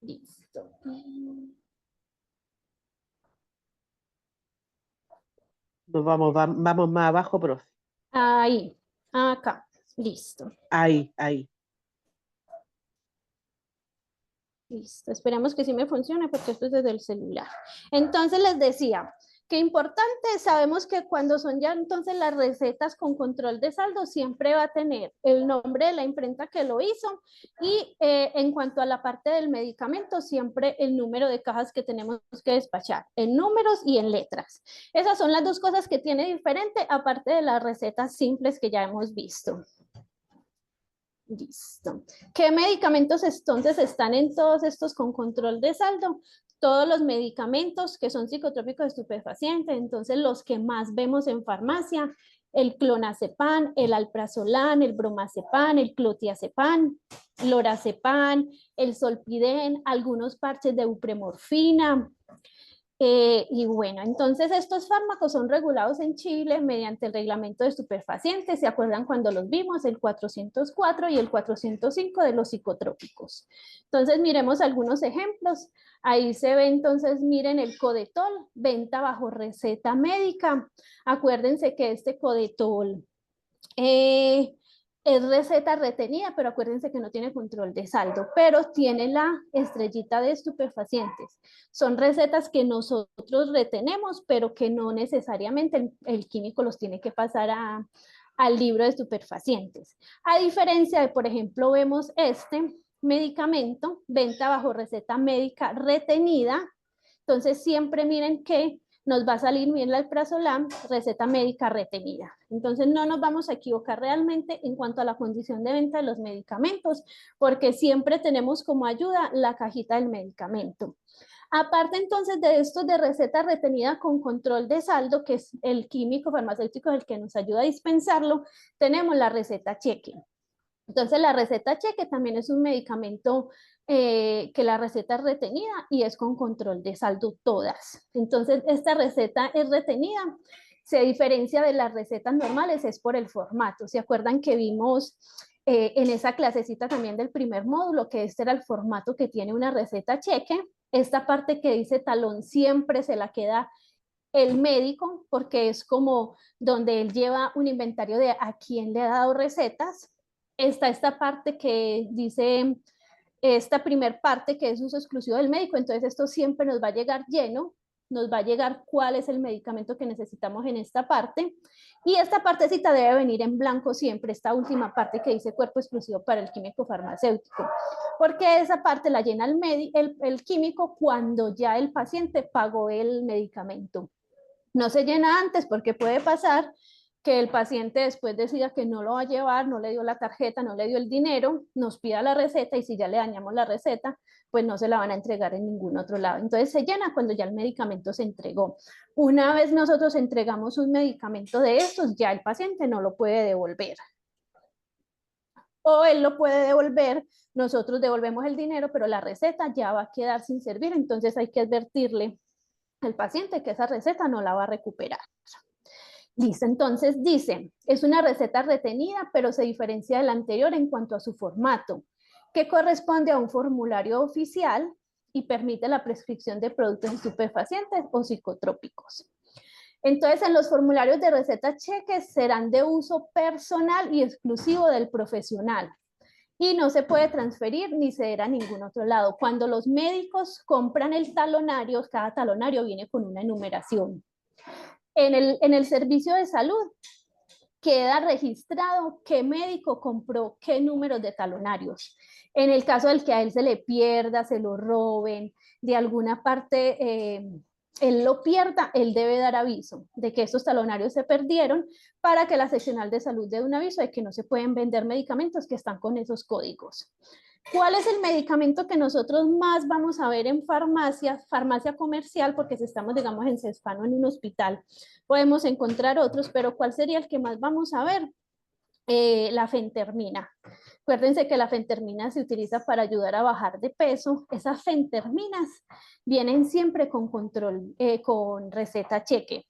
Listo. Nos vamos más abajo, profe. Ahí, acá, listo. Ahí. Listo, esperemos que sí me funcione porque esto es desde el celular. Entonces les decía, que importante, sabemos que cuando son ya entonces las recetas con control de saldo siempre va a tener el nombre de la imprenta que lo hizo y en cuanto a la parte del medicamento siempre el número de cajas que tenemos que despachar en números y en letras. Esas son las dos cosas que tiene diferente aparte de las recetas simples que ya hemos visto. Listo. ¿Qué medicamentos entonces están en todos estos con control de saldo? Todos los medicamentos que son psicotrópicos estupefacientes, entonces los que más vemos en farmacia, el clonazepam, el alprazolam, el bromazepam, el clotiazepam, lorazepam, el solpidem, algunos parches de bupremorfina, y bueno, entonces estos fármacos son regulados en Chile mediante el reglamento de estupefacientes. ¿Se acuerdan cuando los vimos? El 404 y el 405 de los psicotrópicos. Entonces miremos algunos ejemplos. Ahí se ve entonces, miren el Codetol, venta bajo receta médica. Acuérdense que este Codetol es receta retenida, pero acuérdense que no tiene control de saldo, pero tiene la estrellita de estupefacientes. Son recetas que nosotros retenemos, pero que no necesariamente el químico los tiene que pasar al libro de estupefacientes. A diferencia de, por ejemplo, vemos este medicamento, venta bajo receta médica retenida. Entonces siempre miren que nos va a salir bien el alprazolam, receta médica retenida. Entonces no nos vamos a equivocar realmente en cuanto a la condición de venta de los medicamentos, porque siempre tenemos como ayuda la cajita del medicamento. Aparte entonces de estos de receta retenida con control de saldo, que es el químico farmacéutico el que nos ayuda a dispensarlo, tenemos la receta cheque. Entonces la receta cheque también es un medicamento que la receta es retenida y es con control de saldo todas. Entonces esta receta es retenida, se diferencia de las recetas normales, es por el formato. ¿Se acuerdan que vimos en esa clasecita también del primer módulo que este era el formato que tiene una receta cheque? Esta parte que dice talón siempre se la queda el médico porque es como donde él lleva un inventario de a quién le ha dado recetas. Está esta parte que dice, esta primer parte que es uso exclusivo del médico, entonces esto siempre nos va a llegar lleno, nos va a llegar cuál es el medicamento que necesitamos en esta parte, y esta partecita debe venir en blanco siempre, esta última parte que dice cuerpo exclusivo para el químico farmacéutico, porque esa parte la llena el químico cuando ya el paciente pagó el medicamento. No se llena antes porque puede pasar que el paciente después decida que no lo va a llevar, no le dio la tarjeta, no le dio el dinero, nos pida la receta y si ya le dañamos la receta, pues no se la van a entregar en ningún otro lado. Entonces se llena cuando ya el medicamento se entregó. Una vez nosotros entregamos un medicamento de estos, ya el paciente no lo puede devolver. O él lo puede devolver, nosotros devolvemos el dinero, pero la receta ya va a quedar sin servir, entonces hay que advertirle al paciente que esa receta no la va a recuperar. Listo, entonces dice, es una receta retenida, pero se diferencia de la anterior en cuanto a su formato, que corresponde a un formulario oficial y permite la prescripción de productos estupefacientes o psicotrópicos. Entonces, en los formularios de receta cheques serán de uso personal y exclusivo del profesional y no se puede transferir ni ceder a ningún otro lado. Cuando los médicos compran el talonario, cada talonario viene con una enumeración. En el servicio de salud queda registrado qué médico compró qué números de talonarios. En el caso del que a él se le pierda, se lo roben, de alguna parte él lo pierda, él debe dar aviso de que esos talonarios se perdieron para que la seccional de salud dé un aviso de que no se pueden vender medicamentos que están con esos códigos. ¿Cuál es el medicamento que nosotros más vamos a ver en farmacia, farmacia comercial? Porque si estamos, digamos, en Cespano, en un hospital, podemos encontrar otros, pero ¿cuál sería el que más vamos a ver? La fentermina. Acuérdense que la fentermina se utiliza para ayudar a bajar de peso. Esas fenterminas vienen siempre con control, con receta cheque.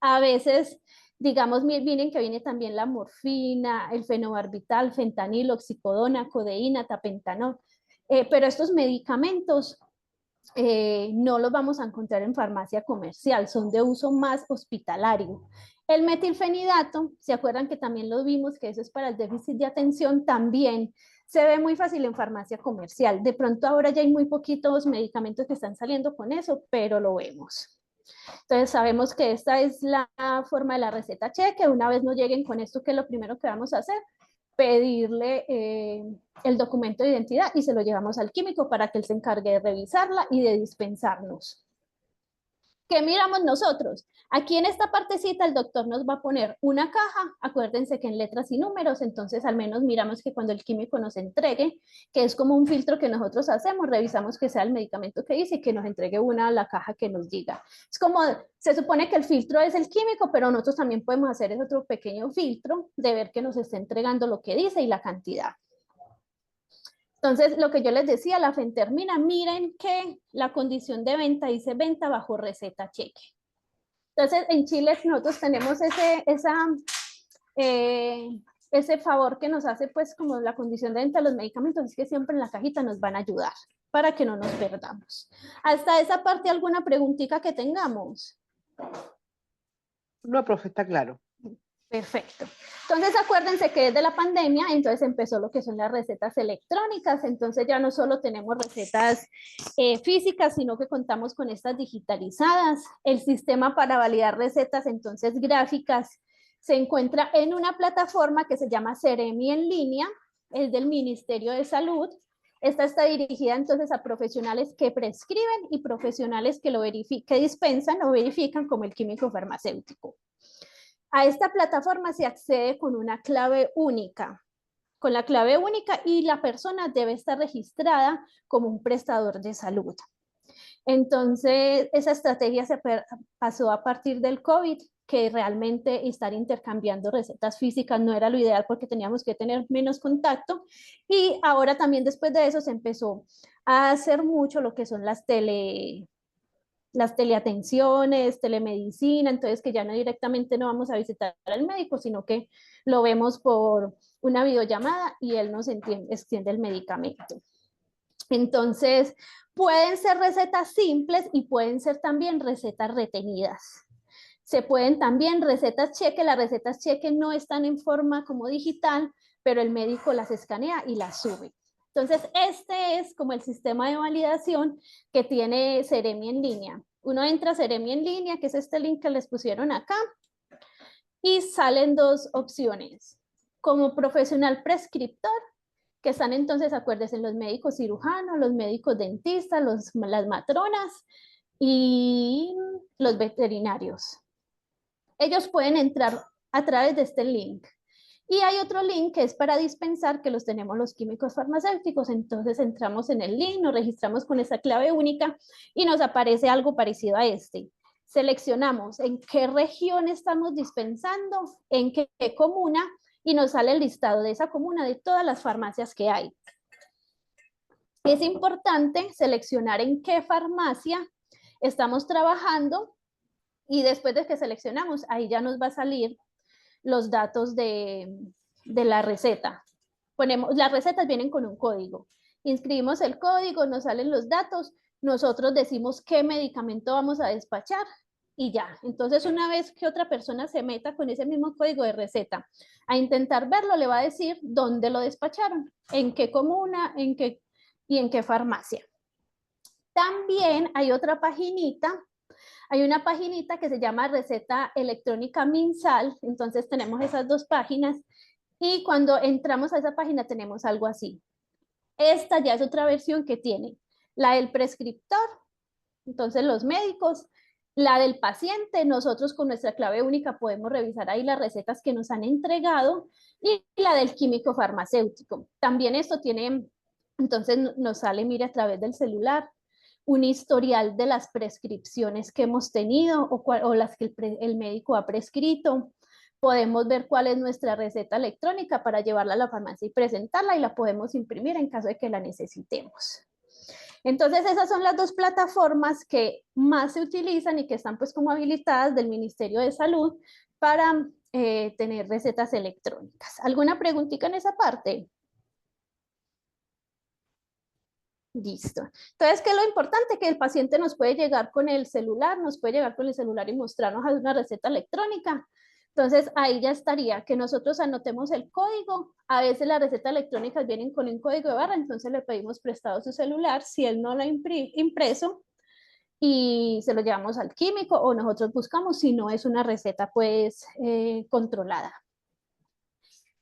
A veces, digamos, miren que viene también la morfina, el fenobarbital, fentanilo, oxicodona, codeína, tapentanol. pero estos medicamentos no los vamos a encontrar en farmacia comercial, son de uso más hospitalario. El metilfenidato, ¿se acuerdan que también lo vimos, que eso es para el déficit de atención? También se ve muy fácil en farmacia comercial. De pronto ahora ya hay muy poquitos medicamentos que están saliendo con eso, pero lo vemos. Entonces sabemos que esta es la forma de la receta cheque. Una vez nos lleguen con esto, ¿qué es lo primero que vamos a hacer? Pedirle el documento de identidad y se lo llevamos al químico para que él se encargue de revisarla y de dispensarnos. ¿Qué miramos nosotros? Aquí en esta partecita el doctor nos va a poner una caja, acuérdense que en letras y números, entonces al menos miramos que cuando el químico nos entregue, que es como un filtro que nosotros hacemos, revisamos que sea el medicamento que dice y que nos entregue una a la caja que nos diga. Es como, se supone que el filtro es el químico, pero nosotros también podemos hacer ese otro pequeño filtro de ver que nos esté entregando lo que dice y la cantidad. Entonces, lo que yo les decía, la fentermina, miren que la condición de venta dice venta bajo receta cheque. Entonces, en Chile nosotros tenemos ese favor que nos hace, pues, como la condición de venta de los medicamentos, es que siempre en la cajita nos van a ayudar para que no nos perdamos. Hasta esa parte, ¿alguna preguntita que tengamos? No, profe, está claro. Perfecto. Entonces acuérdense que desde la pandemia, entonces empezó lo que son las recetas electrónicas, entonces ya no solo tenemos recetas físicas, sino que contamos con estas digitalizadas. El sistema para validar recetas, entonces gráficas, se encuentra en una plataforma que se llama Ceremi en línea, es del Ministerio de Salud. Esta está dirigida entonces a profesionales que prescriben y profesionales que lo que dispensan o verifican como el químico farmacéutico. A esta plataforma se accede con una clave única, con la clave única y la persona debe estar registrada como un prestador de salud. Entonces, esa estrategia se pasó a partir del COVID, que realmente estar intercambiando recetas físicas no era lo ideal porque teníamos que tener menos contacto. Y ahora también después de eso se empezó a hacer mucho lo que son las teleatenciones, telemedicina, entonces que ya no directamente no vamos a visitar al médico, sino que lo vemos por una videollamada y él nos extiende el medicamento. Entonces, pueden ser recetas simples y pueden ser también recetas retenidas. Se pueden también recetas cheque, las recetas cheque no están en forma como digital, pero el médico las escanea y las sube. Entonces, este es como el sistema de validación que tiene Ceremi en línea. Uno entra a Ceremi en línea, que es este link que les pusieron acá, y salen dos opciones. Como profesional prescriptor, que están entonces, acuérdense, los médicos cirujanos, los médicos dentistas, las matronas y los veterinarios. Ellos pueden entrar a través de este link. Y hay otro link que es para dispensar, que los tenemos los químicos farmacéuticos. Entonces entramos en el link, nos registramos con esa clave única y nos aparece algo parecido a este. Seleccionamos en qué región estamos dispensando, en qué comuna, y nos sale el listado de esa comuna, de todas las farmacias que hay. Es importante seleccionar en qué farmacia estamos trabajando y después de que seleccionamos, ahí ya nos va a salir los datos de la receta. Las recetas vienen con un código. Inscribimos el código, nos salen los datos, nosotros decimos qué medicamento vamos a despachar y ya. Entonces, una vez que otra persona se meta con ese mismo código de receta a intentar verlo, le va a decir dónde lo despacharon, en qué comuna, y en qué farmacia. También hay otra paginita. Hay una paginita que se llama Receta Electrónica MinSal, entonces tenemos esas dos páginas y cuando entramos a esa página tenemos algo así. Esta ya es otra versión que tiene la del prescriptor, entonces los médicos, la del paciente, nosotros con nuestra clave única podemos revisar ahí las recetas que nos han entregado y la del químico farmacéutico. También esto tiene, entonces nos sale, mire, a través del celular, un historial de las prescripciones que hemos tenido o las que el médico ha prescrito. Podemos ver cuál es nuestra receta electrónica para llevarla a la farmacia y presentarla y la podemos imprimir en caso de que la necesitemos. Entonces esas son las dos plataformas que más se utilizan y que están pues como habilitadas del Ministerio de Salud para tener recetas electrónicas. ¿Alguna preguntita en esa parte? Listo. Entonces, ¿qué es lo importante? Que el paciente nos puede llegar con el celular, y mostrarnos una receta electrónica. Entonces, ahí ya estaría, que nosotros anotemos el código. A veces las recetas electrónicas vienen con un código de barra, entonces le pedimos prestado su celular, si él no lo ha impreso, y se lo llevamos al químico o nosotros buscamos si no es una receta pues controlada.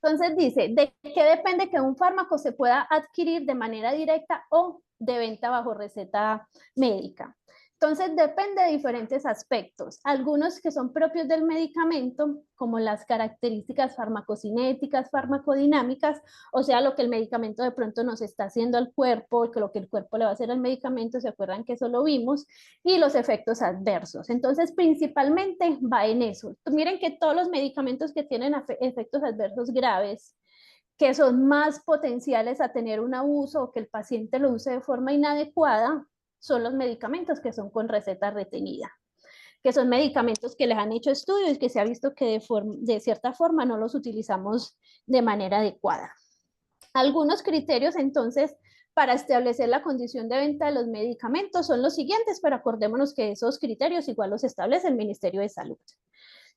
Entonces dice, ¿de qué depende que un fármaco se pueda adquirir de manera directa o de venta bajo receta médica? Entonces depende de diferentes aspectos, algunos que son propios del medicamento, como las características farmacocinéticas, farmacodinámicas, o sea, lo que el medicamento de pronto nos está haciendo al cuerpo, lo que el cuerpo le va a hacer al medicamento, ¿se acuerdan que eso lo vimos? Y los efectos adversos. Entonces, principalmente va en eso. Miren que todos los medicamentos que tienen efectos adversos graves, que son más potenciales a tener un abuso o que el paciente lo use de forma inadecuada, son los medicamentos que son con receta retenida, que son medicamentos que les han hecho estudios y que se ha visto que de cierta forma no los utilizamos de manera adecuada. Algunos criterios, entonces, para establecer la condición de venta de los medicamentos son los siguientes, pero acordémonos que esos criterios igual los establece el Ministerio de Salud.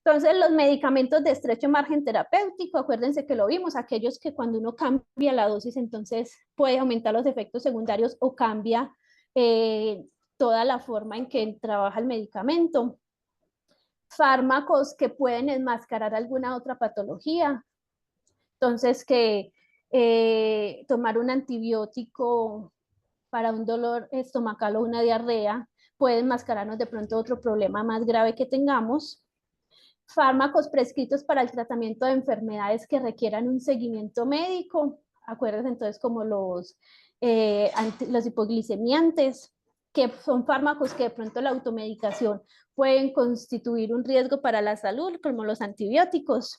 Entonces, los medicamentos de estrecho margen terapéutico, acuérdense que lo vimos, aquellos que cuando uno cambia la dosis, entonces puede aumentar los efectos secundarios o cambia toda la forma en que trabaja el medicamento. Fármacos que pueden enmascarar alguna otra patología. Entonces, que tomar un antibiótico para un dolor estomacal o una diarrea puede enmascararnos de pronto otro problema más grave que tengamos. Fármacos prescritos para el tratamiento de enfermedades que requieran un seguimiento médico, acuérdense entonces como los hipoglicemiantes, que son fármacos que de pronto la automedicación pueden constituir un riesgo para la salud, como los antibióticos,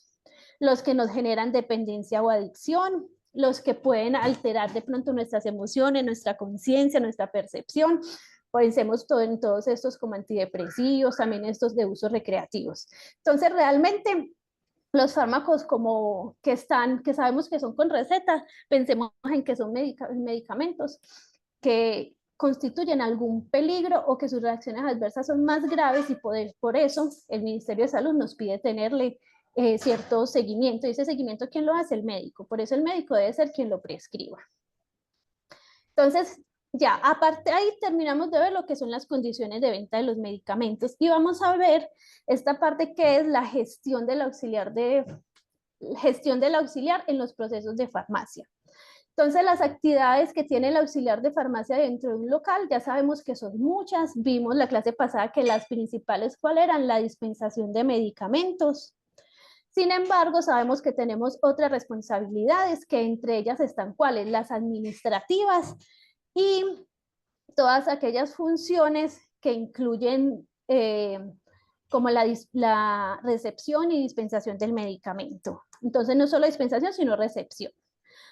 los que nos generan dependencia o adicción, los que pueden alterar de pronto nuestras emociones, nuestra conciencia, nuestra percepción. Pensemos en todos estos como antidepresivos, también estos de usos recreativos. Entonces, realmente los fármacos como que sabemos que son con receta, pensemos en que son medicamentos que constituyen algún peligro o que sus reacciones adversas son más graves y por eso el Ministerio de Salud nos pide tenerle cierto seguimiento. Y ese seguimiento, ¿quién lo hace? El médico. Por eso el médico debe ser quien lo prescriba. Entonces, ya, aparte ahí terminamos de ver lo que son las condiciones de venta de los medicamentos y vamos a ver esta parte que es la gestión del auxiliar en los procesos de farmacia. Entonces, las actividades que tiene el auxiliar de farmacia dentro de un local, ya sabemos que son muchas. Vimos la clase pasada que las principales, ¿cuáles eran? La dispensación de medicamentos. Sin embargo, sabemos que tenemos otras responsabilidades, que entre ellas están, ¿cuáles? Las administrativas y todas aquellas funciones que incluyen como la recepción y dispensación del medicamento. Entonces, no solo dispensación, sino recepción.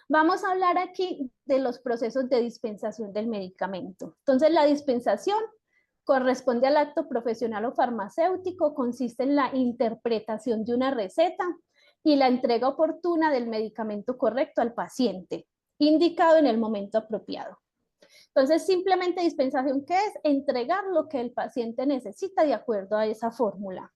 Vamos a hablar aquí de los procesos de dispensación del medicamento. Entonces, la dispensación corresponde al acto profesional o farmacéutico, consiste en la interpretación de una receta y la entrega oportuna del medicamento correcto al paciente, indicado en el momento apropiado. Entonces, simplemente dispensación, ¿qué es? Entregar lo que el paciente necesita de acuerdo a esa fórmula.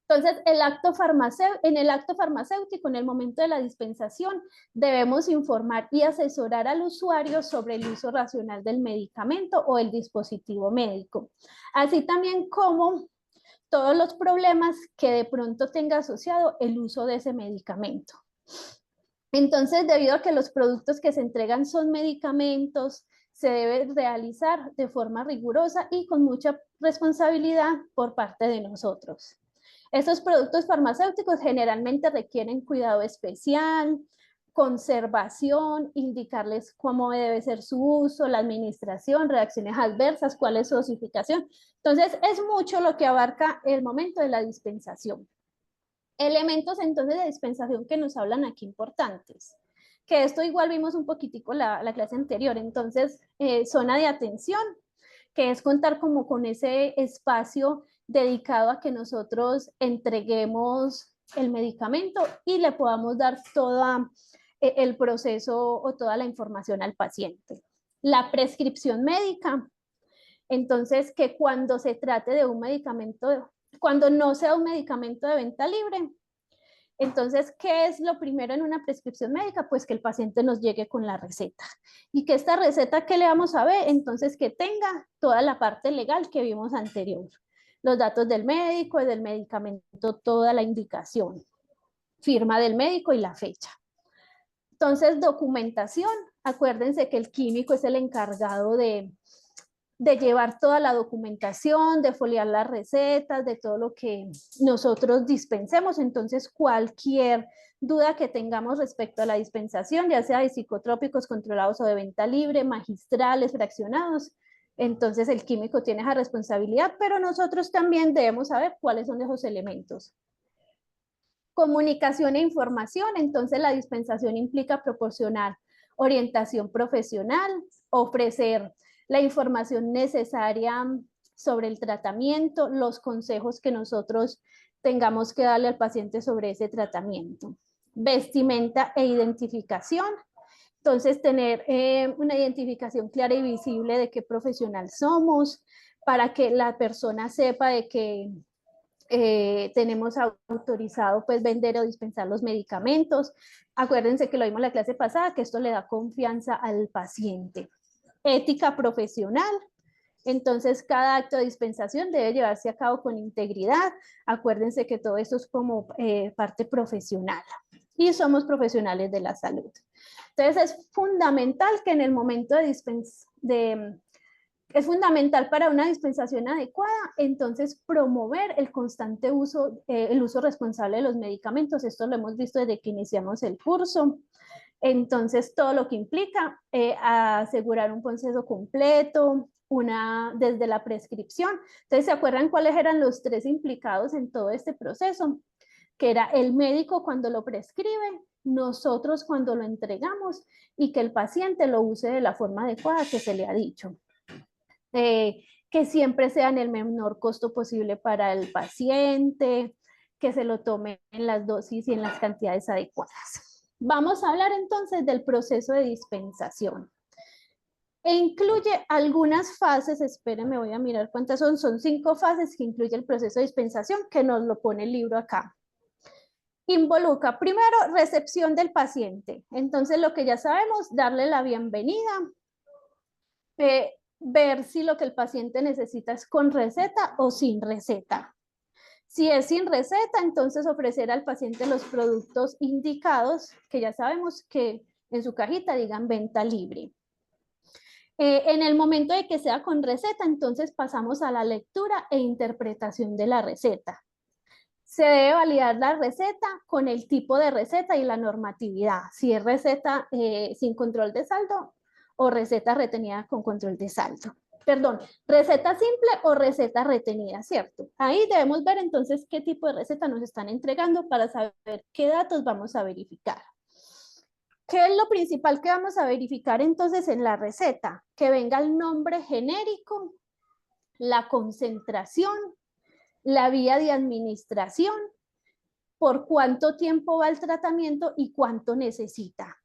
Entonces, en el acto farmacéutico, en el momento de la dispensación, debemos informar y asesorar al usuario sobre el uso racional del medicamento o el dispositivo médico, así también como todos los problemas que de pronto tenga asociado el uso de ese medicamento. Entonces, debido a que los productos que se entregan son medicamentos, se debe realizar de forma rigurosa y con mucha responsabilidad por parte de nosotros. Estos productos farmacéuticos generalmente requieren cuidado especial, conservación, indicarles cómo debe ser su uso, la administración, reacciones adversas, cuál es su dosificación. Entonces, es mucho lo que abarca el momento de la dispensación. Elementos entonces de dispensación que nos hablan aquí importantes, que esto igual vimos un poquitico la clase anterior. Entonces, zona de atención, que es contar como con ese espacio dedicado a que nosotros entreguemos el medicamento y le podamos dar todo el proceso o toda la información al paciente. La prescripción médica, entonces que cuando se trate de un medicamento, cuando no sea un medicamento de venta libre, entonces, ¿qué es lo primero en una prescripción médica? Pues que el paciente nos llegue con la receta. Y que esta receta, ¿qué le vamos a ver? Entonces, que tenga toda la parte legal que vimos anterior. Los datos del médico, del medicamento, toda la indicación, firma del médico y la fecha. Entonces, documentación. Acuérdense que el químico es el encargado de llevar toda la documentación, de foliar las recetas, de todo lo que nosotros dispensemos. Entonces, cualquier duda que tengamos respecto a la dispensación, ya sea de psicotrópicos controlados o de venta libre, magistrales, fraccionados, entonces el químico tiene esa responsabilidad, pero nosotros también debemos saber cuáles son esos elementos. Comunicación e información, entonces la dispensación implica proporcionar orientación profesional, ofrecer la información necesaria sobre el tratamiento, los consejos que nosotros tengamos que darle al paciente sobre ese tratamiento. Vestimenta e identificación, entonces tener una identificación clara y visible de qué profesional somos, para que la persona sepa de que tenemos autorizado pues vender o dispensar los medicamentos. Acuérdense que lo vimos en la clase pasada, que esto le da confianza al paciente. Ética profesional, entonces cada acto de dispensación debe llevarse a cabo con integridad. Acuérdense que todo esto es como parte profesional y somos profesionales de la salud. Entonces es fundamental que en el momento es fundamental para una dispensación adecuada, entonces promover el constante uso, el uso responsable de los medicamentos. Esto lo hemos visto desde que iniciamos el curso. Entonces, todo lo que implica asegurar un proceso completo, desde la prescripción. Entonces, ¿se acuerdan cuáles eran los tres implicados en todo este proceso? Que era el médico cuando lo prescribe, nosotros cuando lo entregamos y que el paciente lo use de la forma adecuada que se le ha dicho. Que siempre sea en el menor costo posible para el paciente, que se lo tome en las dosis y en las cantidades adecuadas. Vamos a hablar entonces del proceso de dispensación. E incluye algunas fases, espérenme, voy a mirar cuántas son 5 fases que incluye el proceso de dispensación, que nos lo pone el libro acá. Involucra primero recepción del paciente, entonces lo que ya sabemos, darle la bienvenida, ver si lo que el paciente necesita es con receta o sin receta. Si es sin receta, entonces ofrecer al paciente los productos indicados, que ya sabemos que en su cajita digan venta libre. En el momento de que sea con receta, entonces pasamos a la lectura e interpretación de la receta. Se debe validar la receta con el tipo de receta y la normatividad. Si es receta sin control de saldo o receta retenida con control de saldo. Perdón, receta simple o receta retenida, ¿cierto? Ahí debemos ver entonces qué tipo de receta nos están entregando para saber qué datos vamos a verificar. ¿Qué es lo principal que vamos a verificar entonces en la receta? Que venga el nombre genérico, la concentración, la vía de administración, por cuánto tiempo va el tratamiento y cuánto necesita.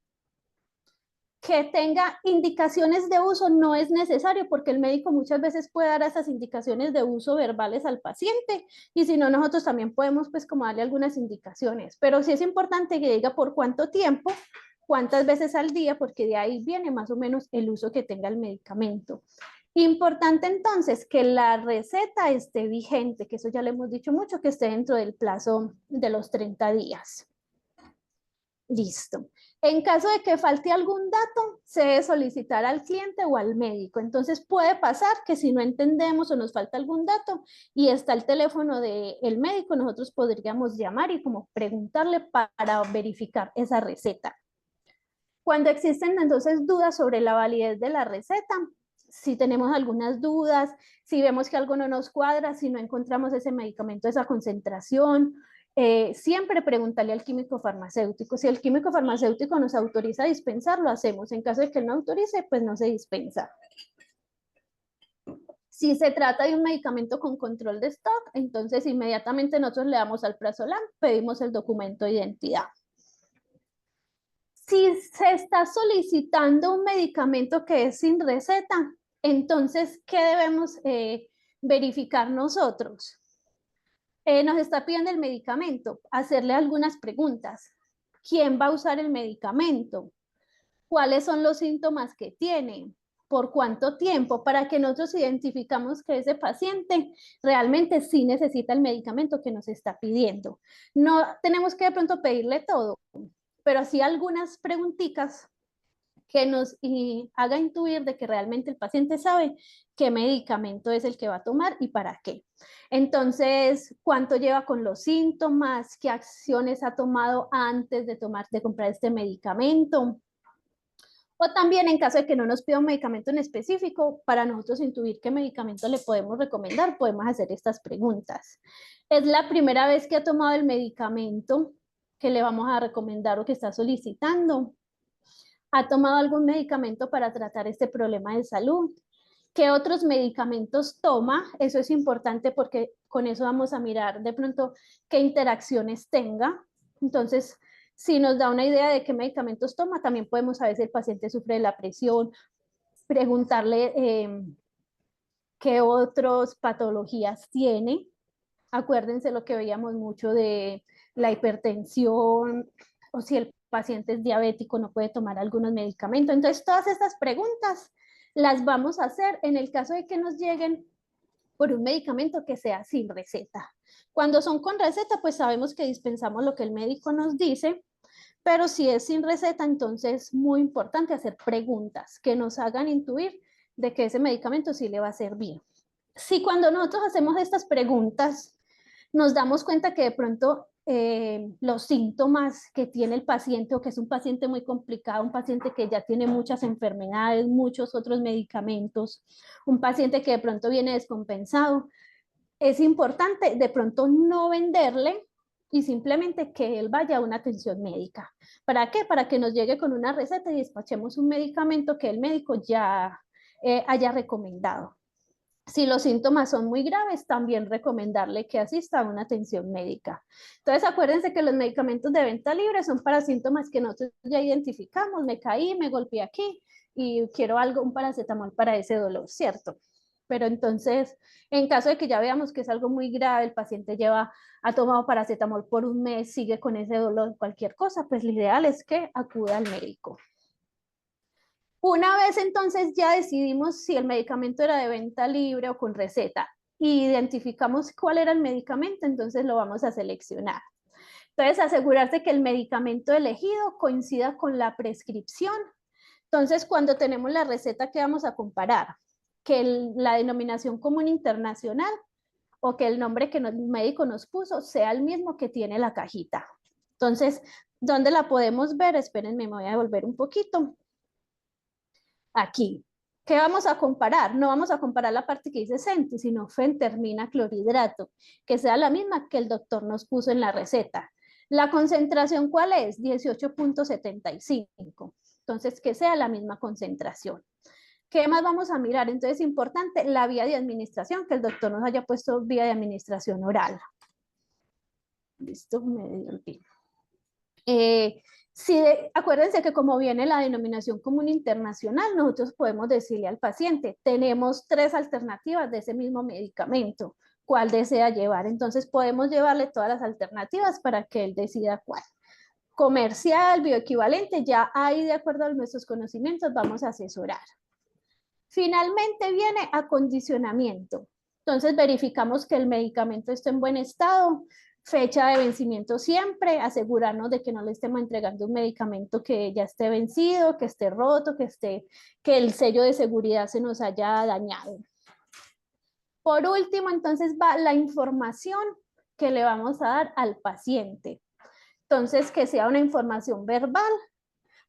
Que tenga indicaciones de uso no es necesario porque el médico muchas veces puede dar esas indicaciones de uso verbales al paciente y si no nosotros también podemos pues como darle algunas indicaciones, pero sí es importante que diga por cuánto tiempo, cuántas veces al día, porque de ahí viene más o menos el uso que tenga el medicamento. Importante entonces que la receta esté vigente, que eso ya le hemos dicho mucho, que esté dentro del plazo de los 30 días. Listo. En caso de que falte algún dato, se debe solicitar al cliente o al médico. Entonces puede pasar que si no entendemos o nos falta algún dato y está el teléfono del médico, nosotros podríamos llamar y como preguntarle para verificar esa receta. Cuando existen entonces dudas sobre la validez de la receta, si tenemos algunas dudas, si vemos que algo no nos cuadra, si no encontramos ese medicamento, esa concentración, siempre preguntarle al químico farmacéutico. Si el químico farmacéutico nos autoriza a dispensar, lo hacemos. En caso de que él no autorice, pues no se dispensa. Si se trata de un medicamento con control de stock, entonces inmediatamente nosotros le damos al Prazolam, pedimos el documento de identidad. Si se está solicitando un medicamento que es sin receta, entonces, ¿qué debemos verificar nosotros? Nos está pidiendo el medicamento, hacerle algunas preguntas. ¿Quién va a usar el medicamento? ¿Cuáles son los síntomas que tiene? ¿Por cuánto tiempo? Para que nosotros identificamos que ese paciente realmente sí necesita el medicamento que nos está pidiendo. No tenemos que de pronto pedirle todo, pero sí algunas preguntitas que nos haga intuir de que realmente el paciente sabe qué medicamento es el que va a tomar y para qué. Entonces, ¿cuánto lleva con los síntomas? ¿Qué acciones ha tomado antes de comprar este medicamento? O también en caso de que no nos pida un medicamento en específico, para nosotros intuir qué medicamento le podemos recomendar, podemos hacer estas preguntas. ¿Es la primera vez que ha tomado el medicamento que le vamos a recomendar o que está solicitando? ¿Ha tomado algún medicamento para tratar este problema de salud? ¿Qué otros medicamentos toma? Eso es importante porque con eso vamos a mirar de pronto qué interacciones tenga. Entonces, si nos da una idea de qué medicamentos toma, también podemos saber si el paciente sufre de la presión, preguntarle qué otras patologías tiene. Acuérdense lo que veíamos mucho de la hipertensión o si el paciente es diabético no puede tomar algunos medicamentos. Entonces, todas estas preguntas las vamos a hacer en el caso de que nos lleguen por un medicamento que sea sin receta. Cuando son con receta, pues sabemos que dispensamos lo que el médico nos dice, pero si es sin receta, entonces es muy importante hacer preguntas que nos hagan intuir de que ese medicamento sí le va a servir. Si cuando nosotros hacemos estas preguntas nos damos cuenta que de pronto los síntomas que tiene el paciente o que es un paciente muy complicado, un paciente que ya tiene muchas enfermedades, muchos otros medicamentos, un paciente que de pronto viene descompensado, es importante de pronto no venderle y simplemente que él vaya a una atención médica. ¿Para qué? Para que nos llegue con una receta y despachemos un medicamento que el médico ya haya recomendado. Si los síntomas son muy graves, también recomendarle que asista a una atención médica. Entonces, acuérdense que los medicamentos de venta libre son para síntomas que nosotros ya identificamos. Me caí, me golpeé aquí y quiero algo, un paracetamol para ese dolor, ¿cierto? Pero entonces, en caso de que ya veamos que es algo muy grave, el paciente ha tomado paracetamol por un mes, sigue con ese dolor, cualquier cosa, pues lo ideal es que acuda al médico. Una vez entonces ya decidimos si el medicamento era de venta libre o con receta y identificamos cuál era el medicamento, entonces lo vamos a seleccionar. Entonces, asegurarse que el medicamento elegido coincida con la prescripción. Entonces, cuando tenemos la receta, ¿qué vamos a comparar? Que la denominación común internacional o que el nombre que el médico nos puso sea el mismo que tiene la cajita. Entonces, ¿dónde la podemos ver? Espérenme, me voy a devolver un poquito. Aquí. ¿Qué vamos a comparar? No vamos a comparar la parte que dice CENTI, sino fentermina clorhidrato, que sea la misma que el doctor nos puso en la receta. ¿La concentración cuál es? 18.75. Entonces, que sea la misma concentración. ¿Qué más vamos a mirar? Entonces, es importante la vía de administración, que el doctor nos haya puesto vía de administración oral. Listo, me dio el pin. Sí, acuérdense que como viene la denominación común internacional, nosotros podemos decirle al paciente, tenemos 3 alternativas de ese mismo medicamento, ¿cuál desea llevar? Entonces podemos llevarle todas las alternativas para que él decida cuál. Comercial, bioequivalente, ya ahí de acuerdo a nuestros conocimientos vamos a asesorar. Finalmente viene acondicionamiento. Entonces verificamos que el medicamento esté en buen estado, fecha de vencimiento siempre, asegurarnos de que no le estemos entregando un medicamento que ya esté vencido, que esté roto, que el sello de seguridad se nos haya dañado. Por último, entonces va la información que le vamos a dar al paciente. Entonces, que sea una información verbal,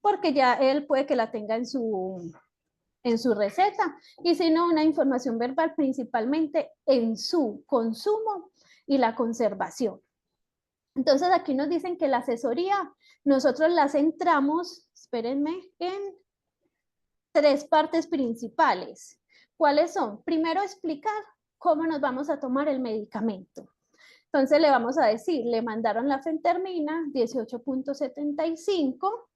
porque ya él puede que la tenga en su receta, y si no, una información verbal principalmente en su consumo y la conservación. Entonces aquí nos dicen que la asesoría, nosotros la centramos, espérenme, en 3 partes principales. ¿Cuáles son? Primero, explicar cómo nos vamos a tomar el medicamento. Entonces le vamos a decir, le mandaron la fentermina 18.75,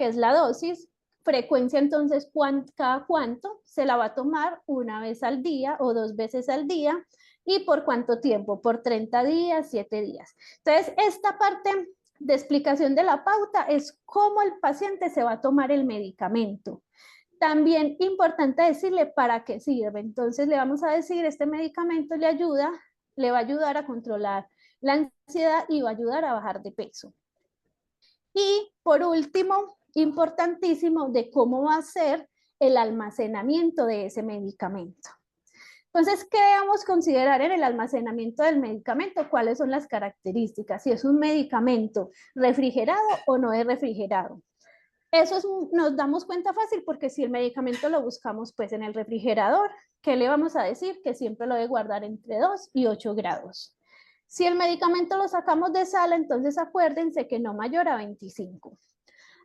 que es la dosis, frecuencia entonces cada cuánto, se la va a tomar una vez al día o 2 veces al día, y por cuánto tiempo, por 30 días, 7 días. Entonces, esta parte de explicación de la pauta es cómo el paciente se va a tomar el medicamento. También importante decirle para qué sirve. Entonces le vamos a decir, este medicamento le va a ayudar a controlar la ansiedad y va a ayudar a bajar de peso. Y por último, importantísimo, de cómo va a ser el almacenamiento de ese medicamento. Entonces, ¿qué debemos considerar en el almacenamiento del medicamento? ¿Cuáles son las características? Si es un medicamento refrigerado o no es refrigerado. Nos damos cuenta fácil porque si el medicamento lo buscamos pues en el refrigerador, ¿qué le vamos a decir? Que siempre lo debe guardar entre 2 y 8 grados. Si el medicamento lo sacamos de sala, entonces acuérdense que no mayor a 25.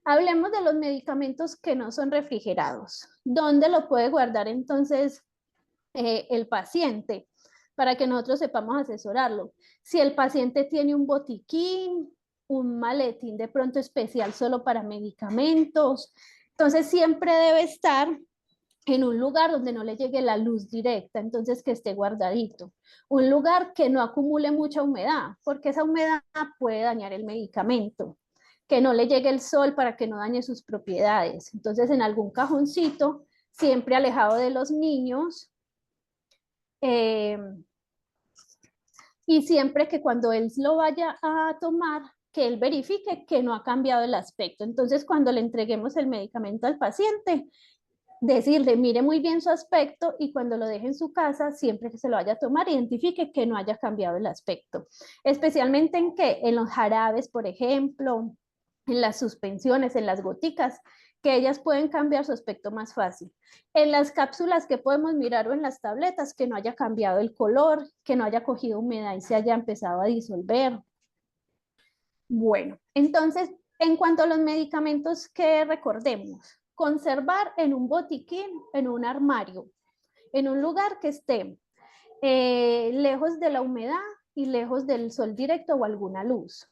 Hablemos de los medicamentos que no son refrigerados. ¿Dónde lo puede guardar entonces el paciente? Para que nosotros sepamos asesorarlo. Si el paciente tiene un botiquín, un maletín de pronto especial solo para medicamentos, entonces siempre debe estar en un lugar donde no le llegue la luz directa, entonces que esté guardadito. Un lugar que no acumule mucha humedad, porque esa humedad puede dañar el medicamento. Que no le llegue el sol para que no dañe sus propiedades. Entonces en algún cajoncito, siempre alejado de los niños, y siempre que cuando él lo vaya a tomar, que él verifique que no ha cambiado el aspecto. Entonces, cuando le entreguemos el medicamento al paciente, decirle, mire muy bien su aspecto, y cuando lo deje en su casa, siempre que se lo vaya a tomar, identifique que no haya cambiado el aspecto. Especialmente en que en los jarabes, por ejemplo, en las suspensiones, en las goticas, que ellas pueden cambiar su aspecto más fácil. En las cápsulas que podemos mirar o en las tabletas, que no haya cambiado el color, que no haya cogido humedad y se haya empezado a disolver. Bueno, entonces, en cuanto a los medicamentos, que recordemos, conservar en un botiquín, en un armario, en un lugar que esté lejos de la humedad y lejos del sol directo o alguna luz.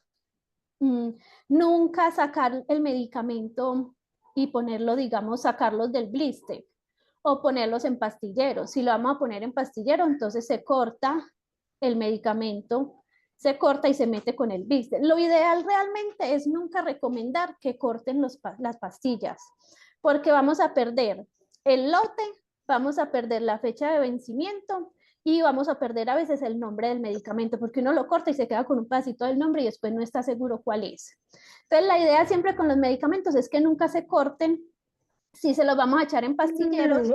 Nunca sacar el medicamento y ponerlo, digamos, sacarlos del blister o ponerlos en pastilleros. Si lo vamos a poner en pastillero, entonces se corta el medicamento, se corta y se mete con el blister. Lo ideal realmente es nunca recomendar que corten las pastillas, porque vamos a perder el lote, vamos a perder la fecha de vencimiento y vamos a perder a veces el nombre del medicamento, porque uno lo corta y se queda con un pedacito del nombre y después no está seguro cuál es. Entonces, la idea siempre con los medicamentos es que nunca se corten. Si se los vamos a echar en pastilleros,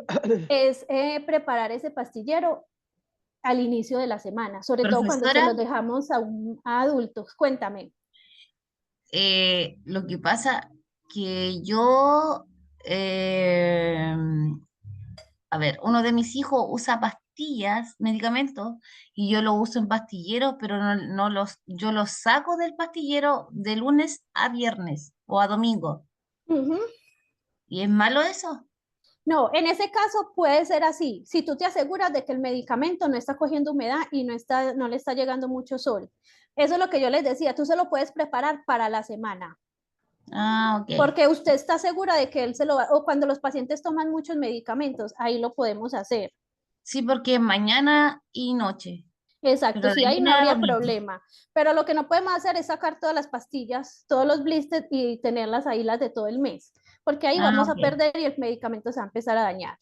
es preparar ese pastillero al inicio de la semana, sobre todo cuando se los dejamos a adultos. Cuéntame. Lo que pasa que yo, a ver, uno de mis hijos usa pastillas, medicamentos, y yo lo uso en pastilleros, pero yo los saco del pastillero de lunes a viernes o a domingo. ¿Y es malo eso? No, en ese caso puede ser así. Si tú te aseguras de que el medicamento no está cogiendo humedad y no le está llegando mucho sol. Eso es lo que yo les decía, tú se lo puedes preparar para la semana. Ah, ok. Porque usted está segura de que él se lo va, o cuando los pacientes toman muchos medicamentos, ahí lo podemos hacer. Sí, porque es mañana y noche. Exacto, sí, ahí no habría problema. Pero lo que no podemos hacer es sacar todas las pastillas, todos los blisters y tenerlas ahí las de todo el mes, porque ahí vamos a perder y el medicamento se va a empezar a dañar.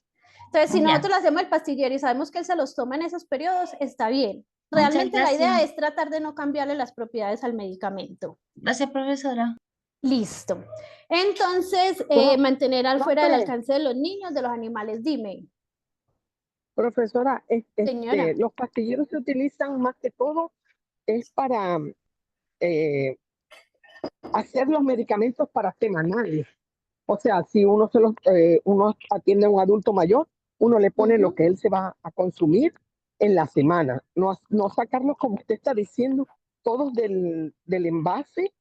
Entonces, si nosotros le hacemos el pastillero y sabemos que él se los toma en esos periodos, está bien. Realmente la idea es tratar de no cambiarle las propiedades al medicamento. Gracias, profesora. Listo. Entonces, mantener fuera del alcance de los niños, de los animales, dime. Profesora, Señora. los pastilleros se utilizan más que todo es para hacer los medicamentos para semanales. O sea, si uno atiende a un adulto mayor, uno le pone lo que él se va a consumir en la semana. No sacarlos, como usted está diciendo, todos del envase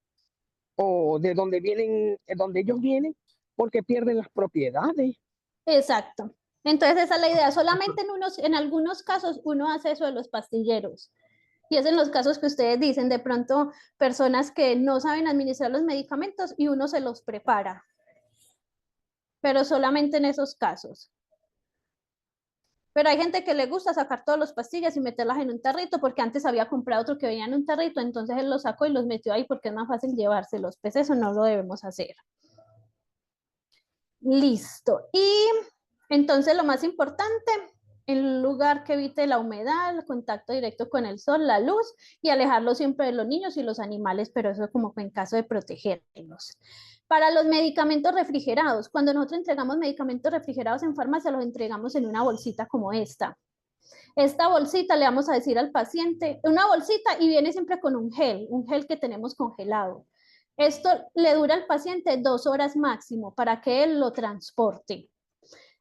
o de donde ellos vienen, porque pierden las propiedades. Exacto. Entonces esa es la idea. Solamente en algunos casos uno hace eso de los pastilleros. Y es en los casos que ustedes dicen, de pronto, personas que no saben administrar los medicamentos y uno se los prepara. pero solamente en esos casos. Pero hay gente que le gusta sacar todas las pastillas y meterlas en un tarrito porque antes había comprado otro que venía en un tarrito, entonces él lo sacó y los metió ahí porque es más fácil llevárselos. Pues eso no lo debemos hacer. Listo. Y entonces lo más importante, el lugar que evite la humedad, el contacto directo con el sol, la luz y alejarlo siempre de los niños y los animales, pero eso como en caso de protegerlos. Para los medicamentos refrigerados, cuando nosotros entregamos medicamentos refrigerados en farmacia, los entregamos en una bolsita como esta. Esta bolsita le vamos a decir al paciente, una bolsita y viene siempre con un gel que tenemos congelado. Esto le dura al paciente 2 horas máximo para que él lo transporte.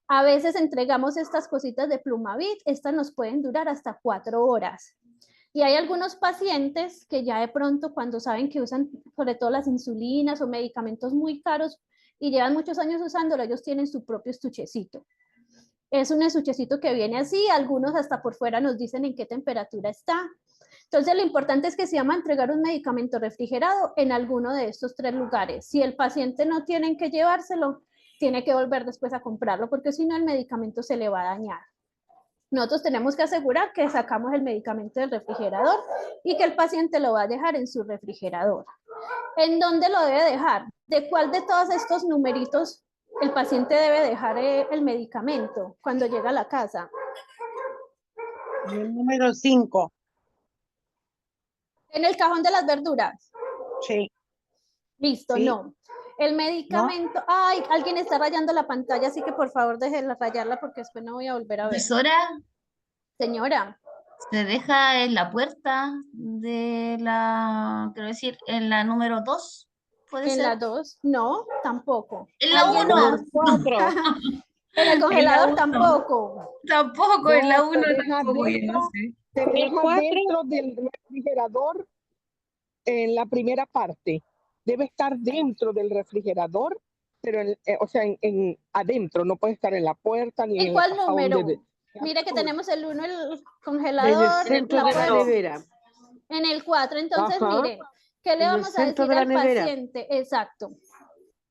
A veces entregamos estas cositas de Plumavit, estas nos pueden durar hasta 4 horas. Y hay algunos pacientes que ya de pronto cuando saben que usan sobre todo las insulinas o medicamentos muy caros y llevan muchos años usándolo, ellos tienen su propio estuchecito. Es un estuchecito que viene así, algunos hasta por fuera nos dicen en qué temperatura está. Entonces lo importante es que se llama entregar un medicamento refrigerado en alguno de estos 3 lugares. Si el paciente no tiene que llevárselo, tiene que volver después a comprarlo porque si no el medicamento se le va a dañar. Nosotros tenemos que asegurar que sacamos el medicamento del refrigerador y que el paciente lo va a dejar en su refrigerador. ¿En dónde lo debe dejar? ¿De cuál de todos estos numeritos el paciente debe dejar el medicamento cuando llega a la casa? El número 5. ¿En el cajón de las verduras? Sí. Listo, Sí. no. El medicamento, ay, alguien está rayando la pantalla, así que por favor déjenla rayarla porque después no voy a volver a ver. Profesora, Señora, se deja en la puerta de la, quiero decir, en la número 2, ¿puede en ser? la 2, no, tampoco. En la ¿Alguien 1. más? 4. En el congelador uno. tampoco. Tampoco, en la No, 1 se deja tampoco, yo no dentro, sé. se ¿El deja 4? dentro del refrigerador en la primera parte. Debe estar dentro del refrigerador, pero o sea, adentro, no puede estar en la puerta ni ¿En en el cuál cajón número? Mire que tenemos el 1, el En el congelador, centro la de la puerta. nevera. En el 4, entonces Ajá. mire, ¿qué le En el vamos a centro decir de la al nevera. paciente? Exacto.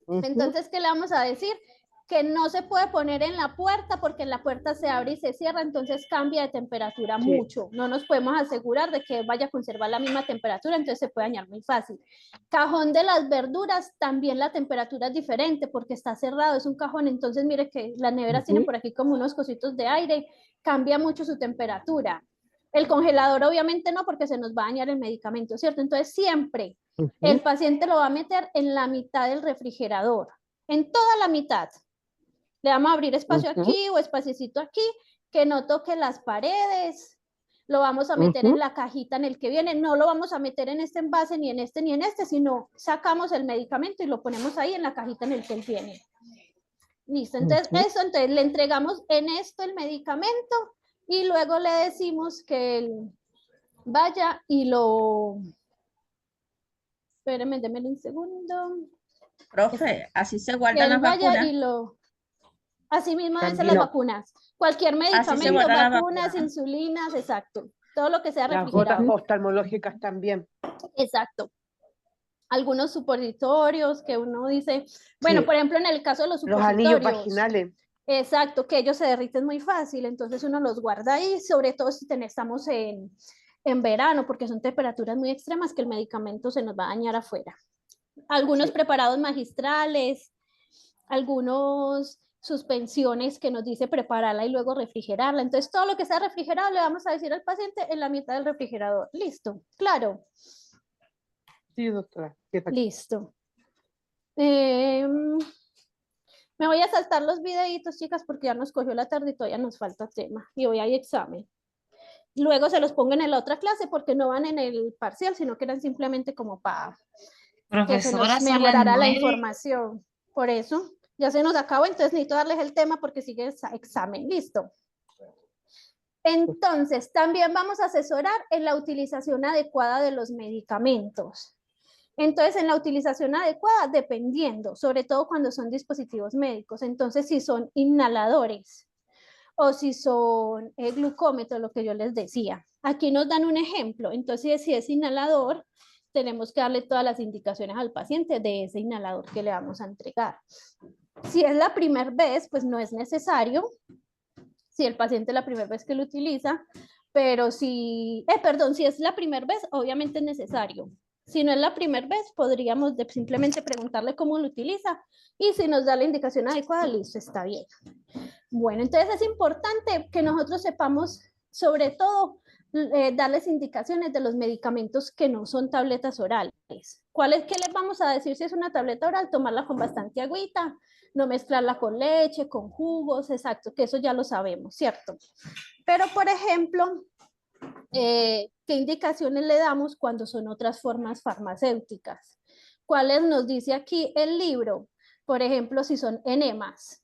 Ujú. Entonces, ¿qué le vamos a decir? Que no se puede poner en la puerta porque en la puerta se abre y se cierra, entonces cambia de temperatura Sí. mucho. No nos podemos asegurar de que vaya a conservar la misma temperatura, entonces se puede dañar muy fácil. Cajón de las verduras, también la temperatura es diferente porque está cerrado, es un cajón, entonces mire que las neveras tienen por aquí como unos cositos de aire, cambia mucho su temperatura. El congelador obviamente no porque se nos va a dañar el medicamento, ¿cierto? Entonces siempre el paciente lo va a meter en la mitad del refrigerador, en toda la mitad. Le vamos a abrir espacio aquí o espaciecito aquí, que no toque las paredes. Lo vamos a meter en la cajita en el que viene. No lo vamos a meter en este envase, ni en este, sino sacamos el medicamento y lo ponemos ahí en la cajita en el que él viene. Listo, entonces entonces le entregamos en esto el medicamento y luego le decimos que él vaya y lo... Espérenme, démenme un segundo. Profe, así se Que guardan él las vaya vacunas. y lo... Así mismo deben ser También. las vacunas. Cualquier Así se medicamento, guardan las vacunas, vacunas. insulinas, exacto. Todo lo que sea Las gotas refrigerado. oftalmológicas también. Exacto. Algunos supositorios que uno dice, bueno, Sí. por ejemplo, en el caso de los Los anillos supositorios. vaginales. Exacto, que ellos se derriten muy fácil, entonces uno los guarda ahí, sobre todo si estamos en verano, porque son temperaturas muy extremas que el medicamento se nos va a dañar afuera. Algunos preparados magistrales, algunos suspensiones que nos dice prepararla y luego refrigerarla. Entonces, todo lo que sea refrigerado le vamos a decir al paciente en la mitad del refrigerador. Listo, claro. Sí, doctora. Listo. Me voy a saltar los videitos, chicas, porque ya nos cogió la tarde y todavía nos falta tema. Y hoy hay examen. Luego se los pongo en la otra clase porque no van en el parcial, sino que eran simplemente como para que se Profesora, nos son las mejorara la 9. información. Por eso, ya se nos acabó, entonces necesito darles el tema porque sigue examen. Listo. Entonces, también vamos a asesorar en la utilización adecuada de los medicamentos. Entonces, en la utilización adecuada, dependiendo, sobre todo cuando son dispositivos médicos. Entonces, si son inhaladores o si son glucómetros, lo que yo les decía. Aquí nos dan un ejemplo. Entonces, si es inhalador, tenemos que darle todas las indicaciones al paciente de ese inhalador que le vamos a entregar. Si es la primera vez, pues no es necesario. Si el paciente es la primera vez que lo utiliza, pero si es la primera vez, obviamente es necesario. Si no es la primera vez, podríamos simplemente preguntarle cómo lo utiliza y si nos da la indicación adecuada, listo, está bien. Bueno, entonces es importante que nosotros sepamos, sobre todo, darles indicaciones de los medicamentos que no son tabletas orales. ¿Qué les vamos a decir si es una tableta oral? Tomarla con bastante agüita, no mezclarla con leche, con jugos, exacto, que eso ya lo sabemos, ¿cierto? Pero, por ejemplo, ¿qué indicaciones le damos cuando son otras formas farmacéuticas? ¿Cuáles nos dice aquí el libro? Por ejemplo, si son enemas,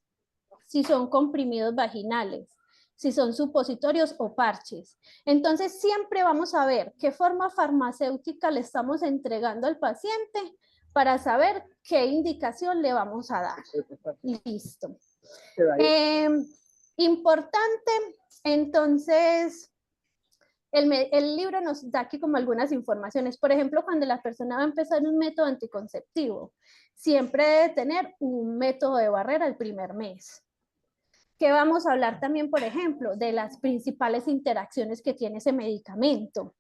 si son comprimidos vaginales, si son supositorios o parches. Entonces, siempre vamos a ver qué forma farmacéutica le estamos entregando al paciente para saber qué indicación le vamos a dar. Listo. Importante, entonces, el libro nos da aquí como algunas informaciones. Por ejemplo, cuando la persona va a empezar un método anticonceptivo, siempre debe tener un método de barrera el primer mes. ¿Qué vamos a hablar también, por ejemplo? De las principales interacciones que tiene ese medicamento.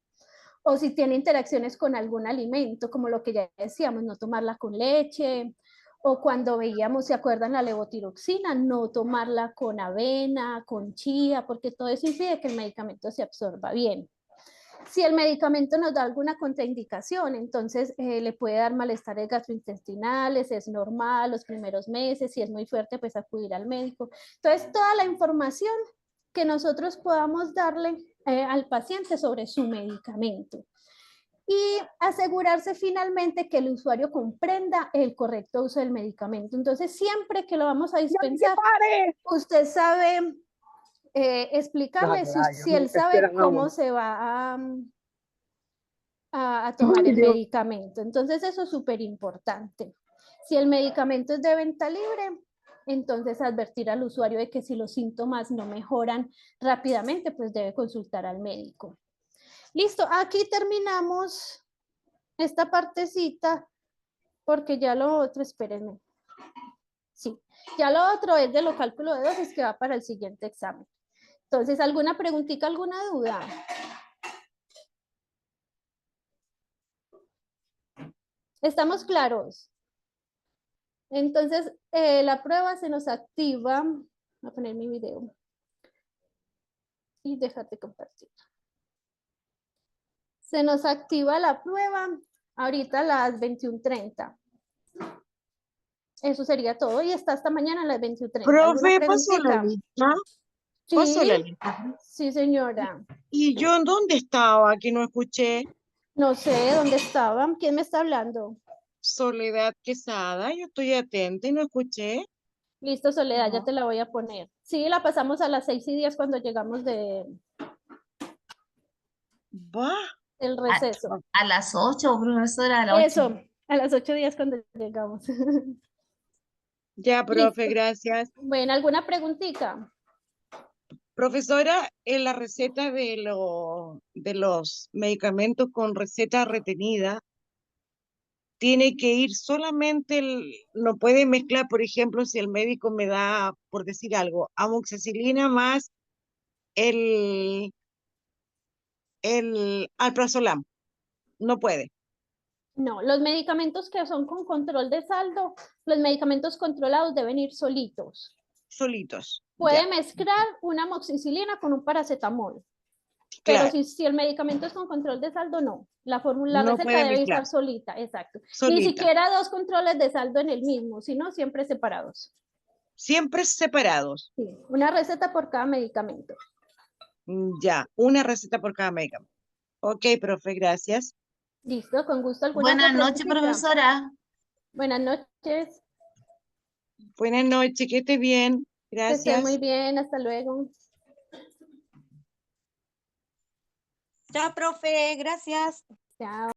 O si tiene interacciones con algún alimento, como lo que ya decíamos, no tomarla con leche, o cuando veíamos, ¿se acuerdan la levotiroxina? No tomarla con avena, con chía, porque todo eso impide que el medicamento se absorba bien. Si el medicamento nos da alguna contraindicación, entonces le puede dar malestares gastrointestinales, es normal los primeros meses, si es muy fuerte, pues acudir al médico. Entonces, toda la información que nosotros podamos darle al paciente sobre su medicamento. Y asegurarse finalmente que el usuario comprenda el correcto uso del medicamento. Entonces, siempre que lo vamos a dispensar, usted sabe explicarle si él sabe cómo se va a tomar el medicamento. Entonces, eso es súper importante. Si el medicamento es de venta libre, entonces advertir al usuario de que si los síntomas no mejoran rápidamente, pues debe consultar al médico. Listo, aquí terminamos esta partecita, porque ya lo otro, espérenme. Sí, ya lo otro es de los cálculos de dosis que va para el siguiente examen. Entonces, ¿alguna preguntita, alguna duda? ¿Estamos claros? Entonces, la prueba se nos activa. Voy a poner mi video. Y déjate compartir. Se nos activa la prueba ahorita a las 21:30. Eso sería todo. Y está hasta mañana a las 21:30. Profe, ¿pasó la lista? Sí, ¿Pasó la lista? sí, señora. ¿Y yo en dónde estaba que no escuché? No sé dónde estaba. ¿Quién me está hablando? Soledad Quesada, yo estoy atenta y no escuché. Listo, Soledad, ya te la voy a poner. Sí, la pasamos a las 6:10 cuando llegamos Ah, del receso. A las 8, profesora, a las 8. Eso, a las 8:10 cuando llegamos. Ya, profe, Listo. gracias. Bueno, ¿alguna preguntita? Profesora, en la receta de los medicamentos con receta retenida, tiene que ir solamente, no puede mezclar, por ejemplo, si el médico me da, por decir algo, amoxicilina más el alprazolam. No puede, No, los medicamentos que son con control de saldo, los medicamentos controlados deben ir solitos. solitos. Puede Ya, mezclar una amoxicilina con un paracetamol, pero claro, si el medicamento es con control de saldo, no. La no receta puede debe mezclar, estar solita, exacto. Ni solita. siquiera 2 controles de saldo en el mismo, sino siempre separados. Siempre separados. Sí, una receta por cada medicamento. Ya, una receta por cada medicamento. Ok, profe, gracias. Listo, con gusto. ¿Alguna Buenas otra noches, preguntita? profesora. Buenas noches. Buenas noches, que esté bien. Que estén muy Gracias. bien. Hasta luego. Chao, profe, gracias. Chao.